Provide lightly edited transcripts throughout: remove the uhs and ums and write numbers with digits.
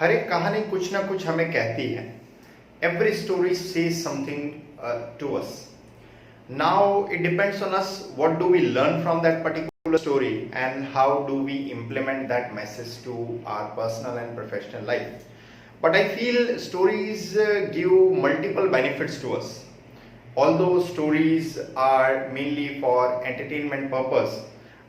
हर एक कहानी कुछ ना कुछ हमें कहती है. Every story says something to us. Now it depends on us what do we learn from that particular story and how do we implement that message to our personal and professional life. But I feel stories give multiple benefits to us. Although stories are mainly for entertainment purpose,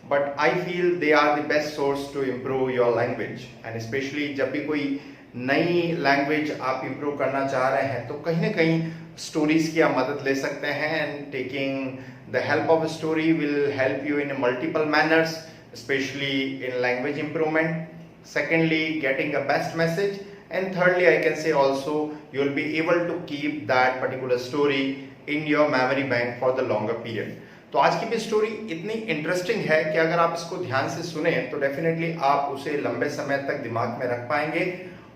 but I feel they are the best source to improve your language. And especially जब भी कोई नई language आप improve करना चाह रहे हैं तो कहीं ना कहीं स्टोरीज की आप मदद ले सकते हैं. And taking the help of story will help you in multiple manners, specially in language improvement. Secondly, getting a best message, and thirdly, I can say also you will be able to keep that particular story in your memory bank for the longer period. तो आज की भी story इतनी interesting है कि अगर आप इसको ध्यान से सुने तो डेफिनेटली आप उसे लंबे समय तक दिमाग में रख पाएंगे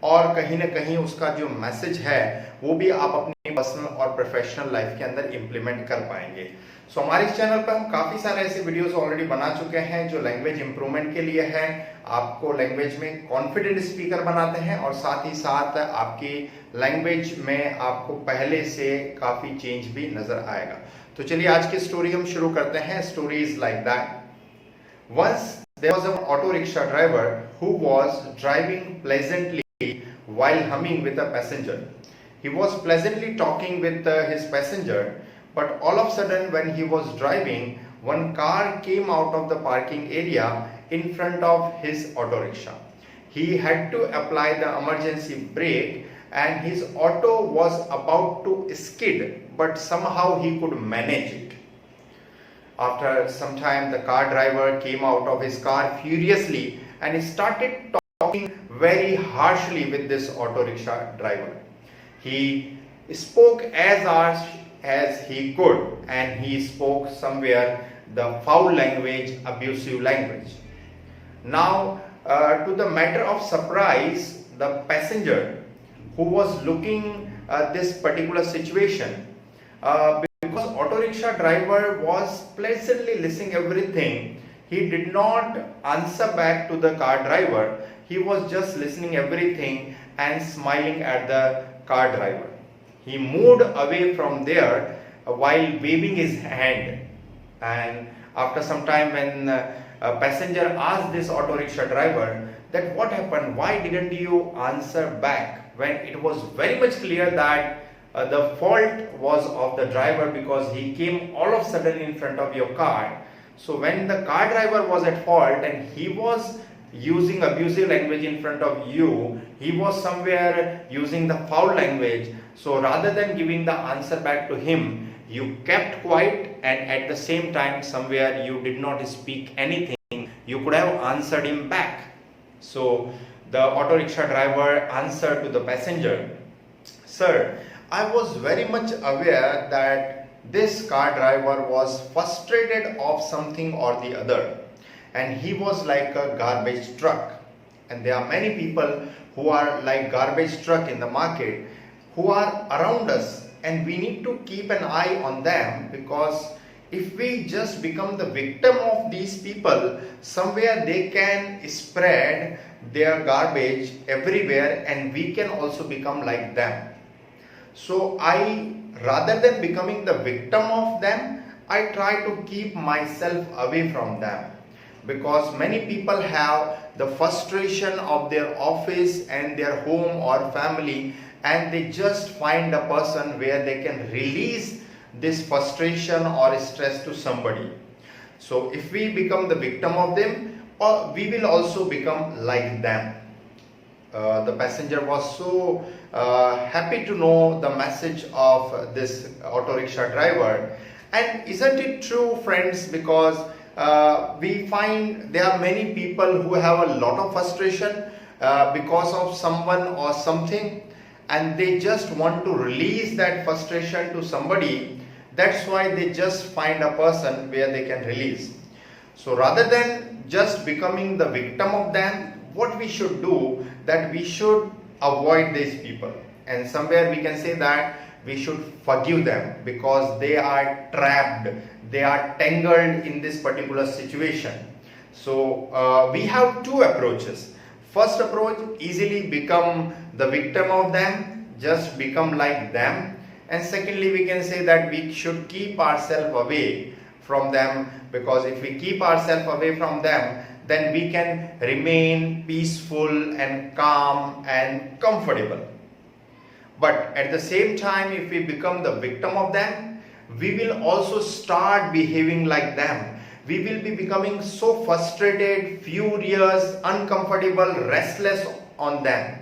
और कहीं ना कहीं उसका जो मैसेज है वो भी आप अपनी पर्सनल और प्रोफेशनल लाइफ के अंदर इम्प्लीमेंट कर पाएंगे. सो हमारे इस चैनल पर हम काफी सारे ऐसे वीडियोस ऑलरेडी बना चुके हैं जो लैंग्वेज इंप्रूवमेंट के लिए है, आपको लैंग्वेज में कॉन्फिडेंट स्पीकर बनाते हैं और साथ ही साथ आपकी लैंग्वेज में आपको पहले से काफी चेंज भी नजर आएगा. तो चलिए आज की स्टोरी हम शुरू करते हैं. Story is like that. Once there was an auto rickshaw driver who was driving pleasantly while humming with a passenger. He was pleasantly talking with his passenger, but all of a sudden when he was driving, one car came out of the parking area in front of his auto rickshaw. He had to apply the emergency brake and his auto was about to skid, but somehow he could manage it. After some time, the car driver came out of his car furiously and started talking very harshly with this auto rickshaw driver. He spoke as harsh as he could and he spoke somewhere the foul language, abusive language. Now to the matter of surprise, the passenger who was looking at this particular situation, because auto rickshaw driver was pleasantly listening everything, he did not answer back to the car driver. He was just listening everything and smiling at the car driver. He moved away from there while waving his hand. And after some time, when a passenger asked this auto rickshaw driver that what happened, why didn't you answer back, when it was very much clear that the fault was of the driver because he came all of a sudden in front of your car. So when the car driver was at fault and he was using abusive language in front of you, he was somewhere using the foul language. So rather than giving the answer back to him, you kept quiet and at the same time somewhere you did not speak anything. You could have answered him back. So the auto rickshaw driver answered to the passenger, "Sir, I was very much aware that this car driver was frustrated of something or the other. And he was like a garbage truck. And there are many people who are like garbage truck in the market who are around us, and we need to keep an eye on them, because if we just become the victim of these people, somewhere they can spread their garbage everywhere and we can also become like them. So rather than becoming the victim of them, I try to keep myself away from them. Because many people have the frustration of their office and their home or family, and they just find a person where they can release this frustration or stress to somebody. So if we become the victim of them, we will also become like them." The passenger was so happy to know the message of this auto rickshaw driver. And isn't it true, friends, because we find there are many people who have a lot of frustration because of someone or something, and they just want to release that frustration to somebody. That's why they just find a person where they can release. So rather than just becoming the victim of them, what we should do, that we should avoid these people, and somewhere we can say that we should forgive them because they are trapped, they are tangled in this particular situation. So we have two approaches. First approach, easily become the victim of them, just become like them. And secondly, we can say that we should keep ourselves away from them, because if we keep ourselves away from them, then we can remain peaceful and calm and comfortable. But at the same time, if we become the victim of them, we will also start behaving like them. We will be becoming so frustrated, furious, uncomfortable, restless on them.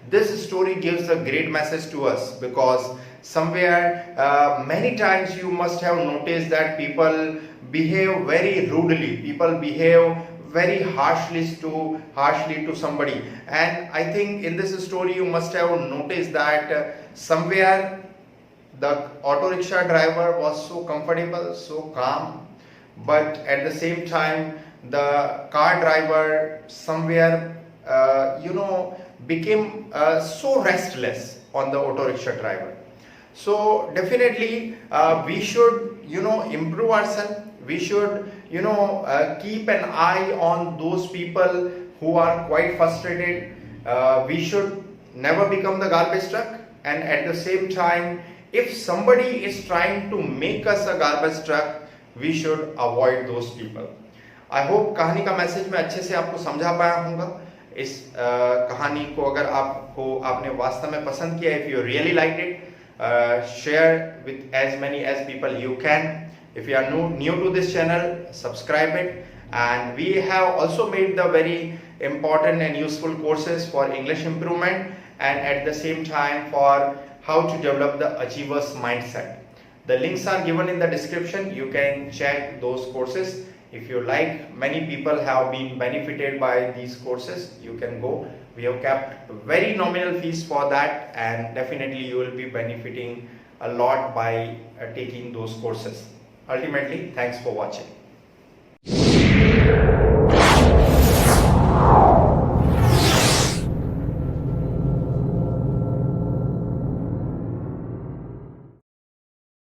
This story gives a great message to us, because somewhere many times you must have noticed that people behave very rudely, people behave very harshly to somebody. And I think in this story you must have noticed that somewhere the auto rickshaw driver was so comfortable, so calm, but at the same time the car driver somewhere became so restless on the auto rickshaw driver. So definitely we should improve ourselves. We should keep an eye on those people who are quite frustrated. We should never become the garbage truck, and at the same time, if somebody is trying to make us a garbage truck, we should avoid those people. I hope कहानी का message मैं अच्छे से आपको समझा पाया हूँगा. इस कहानी को अगर आपने वास्तव में पसंद किया, if you really liked it, share with as many as people you can. If you are new to this channel, subscribe it. And we have also made the very important and useful courses for English improvement, and at the same time for how to develop the achiever's mindset. The links are given in the description. You can check those courses. If you like, many people have been benefited by these courses. You can go. We have kept very nominal fees for that, and definitely you will be benefiting a lot by taking those courses. Ultimately, thanks for watching.